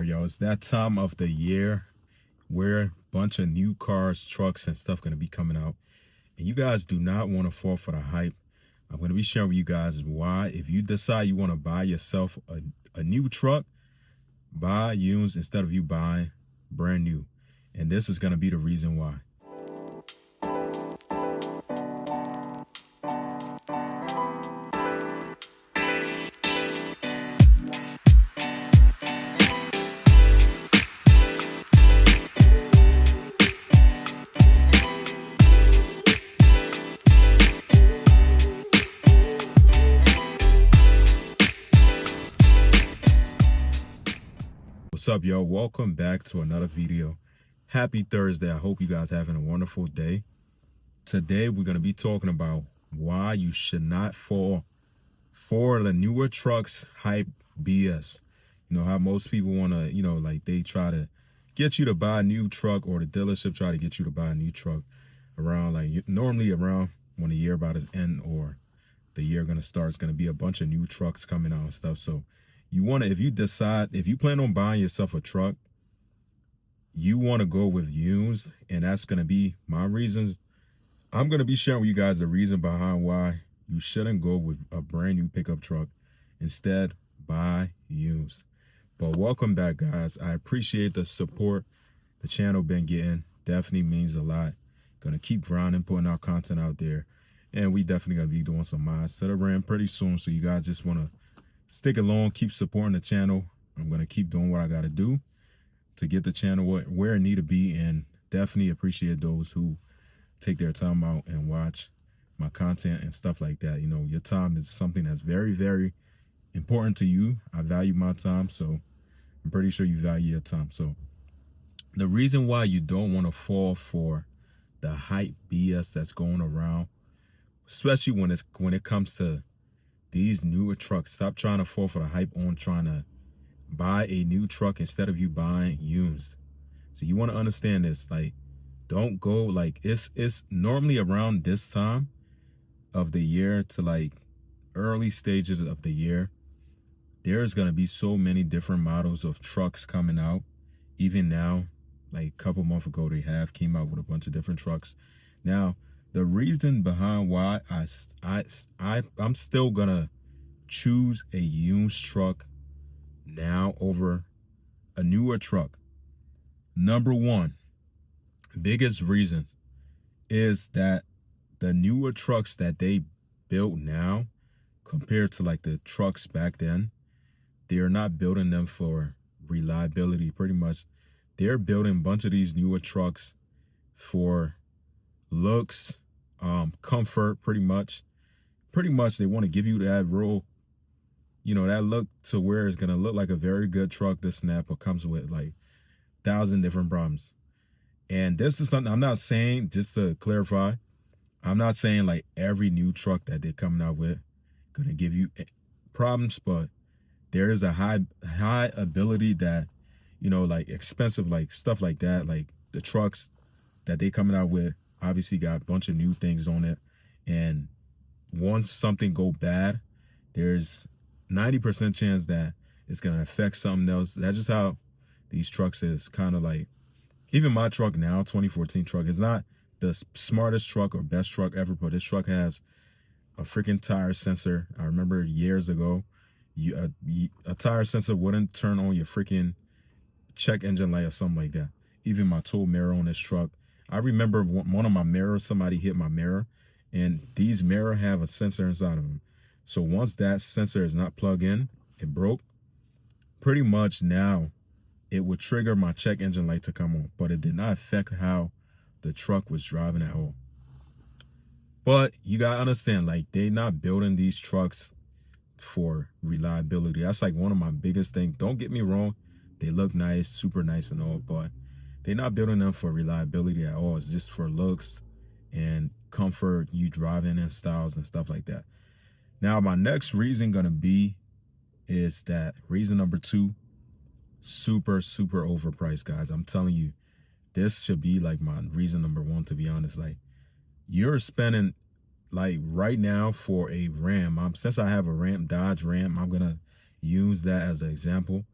Yo, it's that time of the year where a bunch of new cars, trucks, and stuff gonna be coming out. And you guys do not want to fall for the hype. I'm gonna be sharing with you guys why. If you decide you want to buy yourself a new truck, buy used instead of you buying brand new. And this is gonna be the reason why. What's up, yo? Welcome back to another video. Happy Thursday. I hope you guys having a wonderful day. Today, we're going to be talking about why you should not fall for the newer trucks hype BS. You know, how most people want to, like they try to get you to buy a new truck, or the dealership try to get you to buy a new truck around, normally around when the year about to end or the year going to start. It's going to be a bunch of new trucks coming out and stuff. So you want to, if you plan on buying yourself a truck, you want to go with used, and that's going to be my reasons. I'm going to be sharing with you guys the reason behind why you shouldn't go with a brand new pickup truck. Instead, buy used. But welcome back, guys. I appreciate the support the channel been getting. Definitely means a lot. Gonna keep grinding, putting our content out there. And we definitely gonna be doing some mods to the RAM pretty soon. So you guys just wanna stick along, keep supporting the channel. I'm gonna keep doing what I gotta do to get the channel where it need to be, and definitely appreciate those who take their time out and watch my content and stuff like that. You know, your time is something that's very, very important to you. I value my time, so I'm pretty sure you value your time. So the reason why you don't want to fall for the hype BS that's going around, especially when it comes to these newer trucks, stop trying to fall for the hype on trying to buy a new truck instead of you buying used. So you want to understand this. Like, don't go, like, it's normally around this time of the year to like early stages of the year, there's going to be so many different models of trucks coming out. Even now, like a couple months ago, they came out with a bunch of different trucks. Now, the reason behind why I'm still going to choose a used truck now over a newer truck. Number one, biggest reason is that the newer trucks that they built now compared to like the trucks back then, they're not building them for reliability. Pretty much they're building a bunch of these newer trucks for looks, comfort. Pretty much they want to give you that real, that look to where it's going to look like a very good truck. This snap or comes with like 1,000 different problems. And this is something I'm not saying, just to clarify, I'm not saying like every new truck that they're coming out with gonna give you problems, but there is a high ability that, like expensive, like stuff like that, like the trucks that they coming out with obviously got a bunch of new things on it. And once something go bad, there's 90% chance that it's gonna affect something else. That's just how these trucks is. Kind of like, even my truck now, 2014 truck, is not the smartest truck or best truck ever, but this truck has a freaking tire sensor. I remember years ago, a tire sensor wouldn't turn on your freaking check engine light or something like that. Even my tow mirror on this truck, I remember one of my mirrors, somebody hit my mirror, and these mirror have a sensor inside of them. So once that sensor is not plugged in, it broke. Pretty much now, it would trigger my check engine light to come on, but it did not affect how the truck was driving at all. But you gotta understand, like, they're not building these trucks for reliability. That's like one of my biggest things. Don't get me wrong, they look nice, super nice and all, but they're not building them for reliability at all. It's just for looks and comfort, you driving and styles and stuff like that. Now, my next reason gonna be is that reason number two, super overpriced, guys. I'm telling you, this should be like my reason number one, to be honest. Like, you're spending, like, right now for a Ram, since I have a Dodge Ram, I'm gonna use that as an example.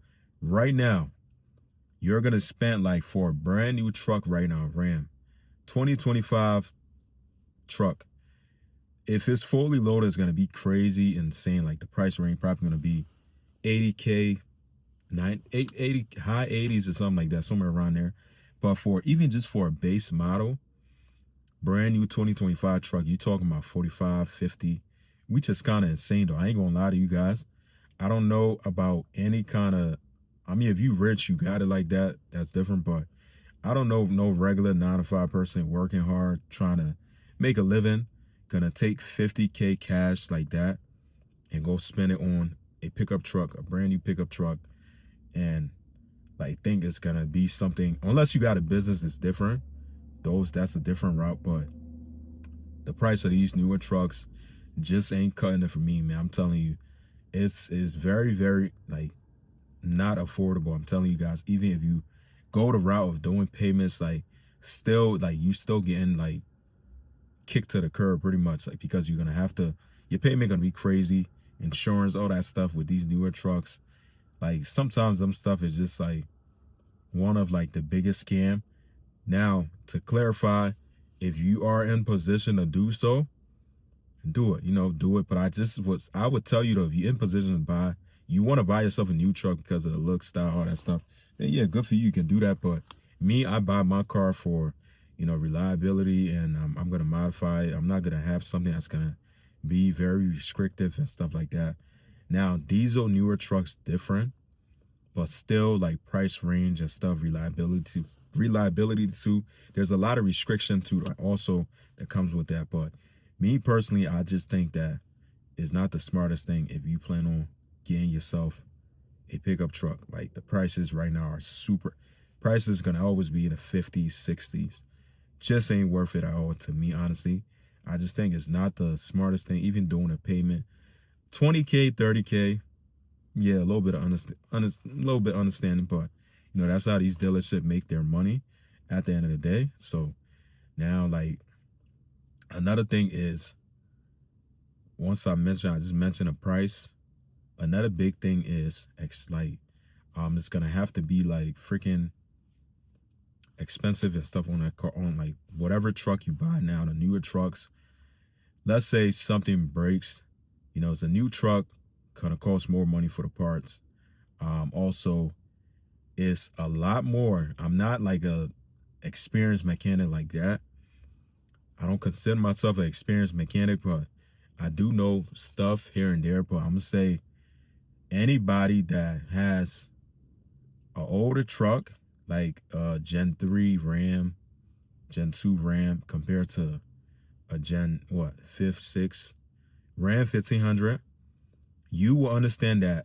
Right now, you're gonna spend like for a brand new truck right now, Ram, 2025 truck. If it's fully loaded, it's gonna be crazy insane. Like the price range probably gonna be 80K, 80, high 80s or something like that, somewhere around there. But for even just for a base model, brand new 2025 truck, you talking about 45, 50, which is kind of insane though. I ain't gonna lie to you guys. I don't know about any kind of, I mean, if you rich, you got it like that, that's different. But I don't know no regular 9 to 5 person working hard, trying to make a living, gonna take 50K cash like that and go spend it on a pickup truck, a brand new pickup truck, and like think it's gonna be something, unless you got a business that's different. That's a different route, but the price of these newer trucks just ain't cutting it for me, man. I'm telling you, it's very, very like not affordable. I'm telling you guys, even if you go the route of doing payments, like still like you still getting like kicked to the curb pretty much, like because you're gonna have to, your payment gonna be crazy, insurance, all that stuff with these newer trucks. Like sometimes them stuff is just like one of like the biggest scam. Now, to clarify, if you are in position to do so, do it, do it. But I would tell you though, if you're in position to buy, you want to buy yourself a new truck because of the look, style, all that stuff, then yeah, good for you. You can do that. But me, I buy my car for, reliability, and I'm going to modify it. I'm not going to have something that's going to be very restrictive and stuff like that. Now, diesel newer trucks different, but still like price range and stuff, reliability too. There's a lot of restriction too also that comes with that. But me personally, I just think that is not the smartest thing if you plan on getting yourself a pickup truck. Like the prices right now are super, prices gonna always be in the 50s, 60s. Just ain't worth it at all to me, honestly. I just think it's not the smartest thing, even doing a payment. 20K, 30K, yeah, a little bit of understanding, but that's how these dealerships make their money at the end of the day. So now, like, another thing is, once I just mentioned a price. Another big thing is it's gonna have to be like freaking expensive and stuff on that car, on like whatever truck you buy now, the newer trucks. Let's say something breaks, it's a new truck, gonna cost more money for the parts. Also, it's a lot more. I'm not like a experienced mechanic like that. I don't consider myself an experienced mechanic, but I do know stuff here and there. But I'm gonna say anybody that has an older truck, like a Gen 3 Ram, Gen 2 Ram, compared to a Gen, 5th, 6th Ram 1500, you will understand that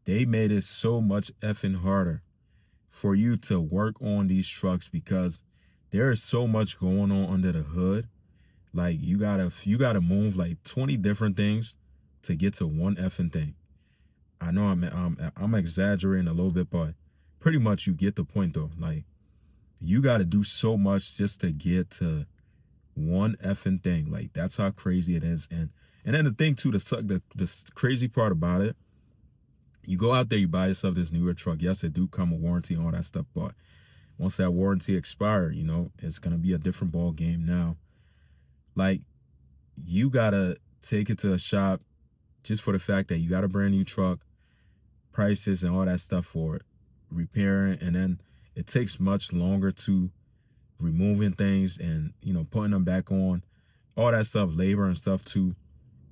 they made it so much effing harder for you to work on these trucks because there is so much going on under the hood. Like you gotta move like 20 different things to get to one effing thing. I know I'm exaggerating a little bit, but pretty much you get the point though. Like you gotta do so much just to get to one effing thing. Like that's how crazy it is. And then the thing too, the crazy part about it, you go out there, you buy yourself this newer truck. Yes, it do come with warranty and all that stuff, but once that warranty expires, it's gonna be a different ball game now. Like you gotta take it to a shop just for the fact that you got a brand new truck, prices and all that stuff for it, repairing, and then it takes much longer to removing things and putting them back on. All that stuff, labor and stuff too,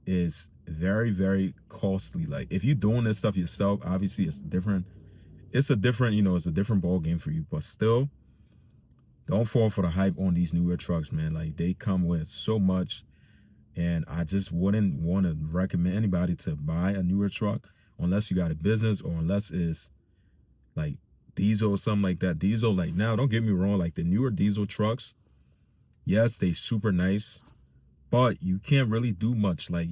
is very, very costly. Like if you're doing this stuff yourself, obviously it's different. It's a different ball game for you, but still, don't fall for the hype on these newer trucks, man. Like they come with so much, and I just wouldn't want to recommend anybody to buy a newer truck unless you got a business or unless it's like diesel or something like that. Diesel, like now, don't get me wrong, like the newer diesel trucks, yes, they super nice, but you can't really do much. Like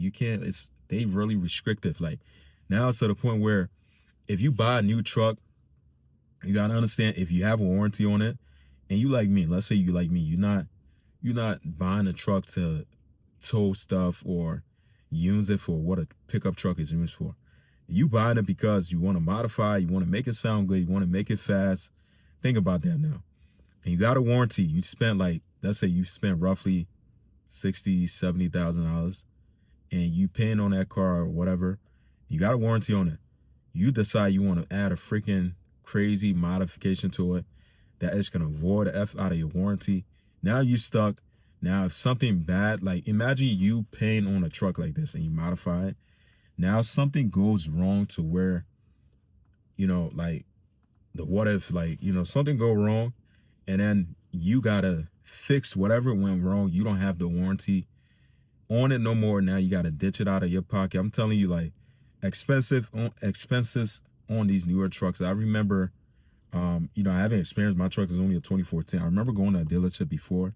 they really restrictive. Like now it's to the point where if you buy a new truck, you gotta understand if you have a warranty on it, and you like me, let's say you like me, you're not buying a truck to tow stuff or use it for what a pickup truck is used for. You buying it because you want to modify, you want to make it sound good, you want to make it fast, Think about that now. And you got a warranty. You spent like, let's say you spent roughly $60,000, $70,000, and you paying on that car or whatever. You got a warranty on it. You decide you want to add a freaking crazy modification to it that is gonna void the F out of your warranty. Now you stuck. Now if something bad, like imagine you paying on a truck like this and you modify it. Now something goes wrong to where, like the what if, like, something go wrong and then you gotta fix whatever went wrong. You don't have the warranty on it no more. Now you gotta ditch it out of your pocket. I'm telling you, like, expenses on these newer trucks. I remember, I haven't experienced, my truck is only a 2014. I remember going to a dealership before,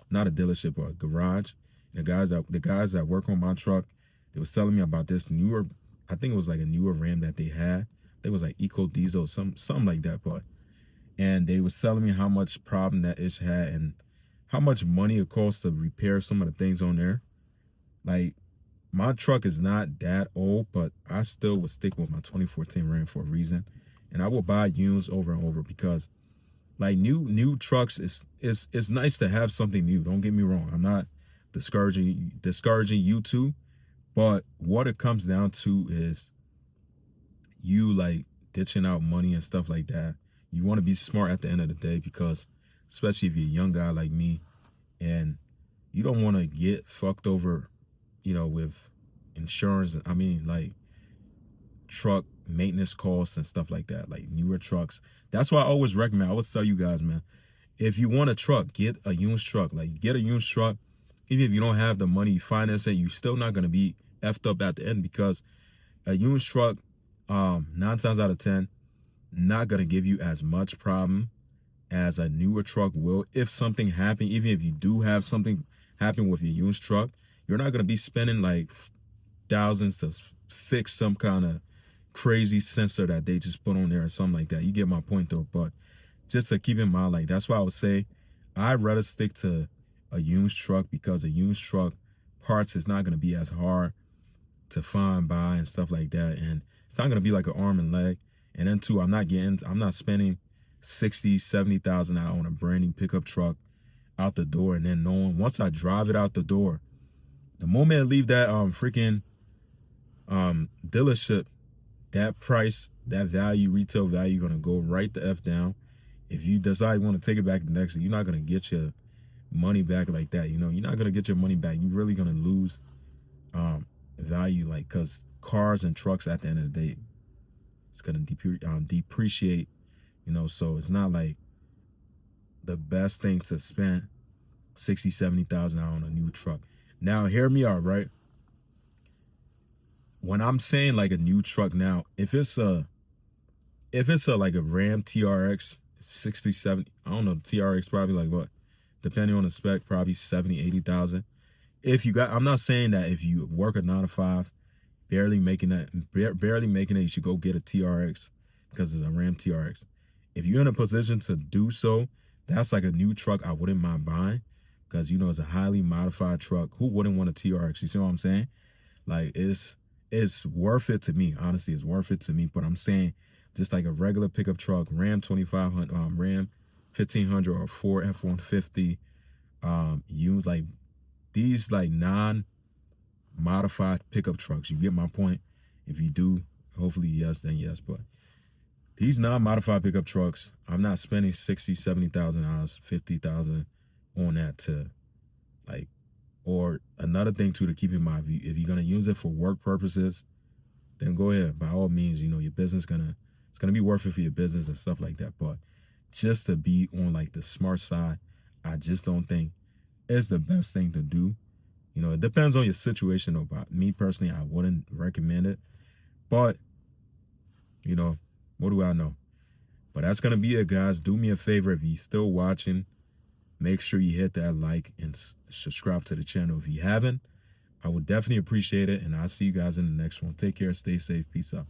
not a dealership, but a garage. The guys that work on my truck, they was telling me about this newer, I think it was like a newer Ram that they had. It was like Eco Diesel, something like that, but. And they was telling me how much problem that it had and how much money it costs to repair some of the things on there. Like, my truck is not that old, but I still would stick with my 2014 Ram for a reason. And I will buy used over and over because, like, new trucks it's nice to have something new. Don't get me wrong. I'm not discouraging you too, but what it comes down to is you, like, ditching out money and stuff like that. You want to be smart at the end of the day because, especially if you're a young guy like me, and you don't want to get fucked over, with insurance. I mean, like, truck maintenance costs and stuff like that, like newer trucks. That's why I always recommend, I always tell you guys, man, if you want a truck, get a used truck. Like, get a used truck. Even if you don't have the money, you finance it, you're still not going to be effed up at the end because a used truck, 9 times out of 10, not going to give you as much problem as a newer truck will. If something happened, even if you do have something happen with your used truck, you're not going to be spending like thousands to fix some kind of crazy sensor that they just put on there or something like that. You get my point though. But just to keep in mind, like, that's why I would say I'd rather stick to a used truck because a used truck parts is not going to be as hard to find, buy, and stuff like that. And it's not going to be like an arm and leg. And then too, I'm not spending 60, 70,000 out on a brand new pickup truck out the door, and then knowing once I drive it out the door, the moment I leave that freaking dealership, that price, that value, retail value, gonna go right the F down. If you decide you want to take it back the next day, you're not gonna get your money back like that. You're not gonna get your money back. You're really gonna lose value, like, because cars and trucks at the end of the day, it's gonna depreciate. So it's not like the best thing to spend 60, 70,000 on a new truck. Now, hear me out, right? When I'm saying like a new truck, now, if it's a like a Ram TRX 67, I don't know, TRX probably like what, depending on the spec, probably 70, 80,000. I'm not saying that if you work a 9 to 5, barely making it, you should go get a TRX because it's a Ram TRX. If you're in a position to do so, that's like a new truck I wouldn't mind buying because, it's a highly modified truck. Who wouldn't want a TRX? You see what I'm saying? Like, it's worth it to me. Honestly, it's worth it to me. But I'm saying just like a regular pickup truck, Ram 2500, Ram 1500 or Ford F-150, use like these like non-modified pickup trucks. You get my point? If you do, hopefully yes, then yes. But these non-modified pickup trucks, I'm not spending $60,000, $70,000, $50,000 on that to, like, or another thing too to keep in mind, if you're gonna use it for work purposes, then go ahead. By all means, your business it's gonna be worth it for your business and stuff like that. But just to be on like the smart side, I just don't think it's the best thing to do. It depends on your situation though. But me personally, I wouldn't recommend it. But what do I know? But that's gonna be it, guys. Do me a favor, if you're still watching, make sure you hit that like and subscribe to the channel if you haven't. I would definitely appreciate it, and I'll see you guys in the next one. Take care, stay safe, peace out.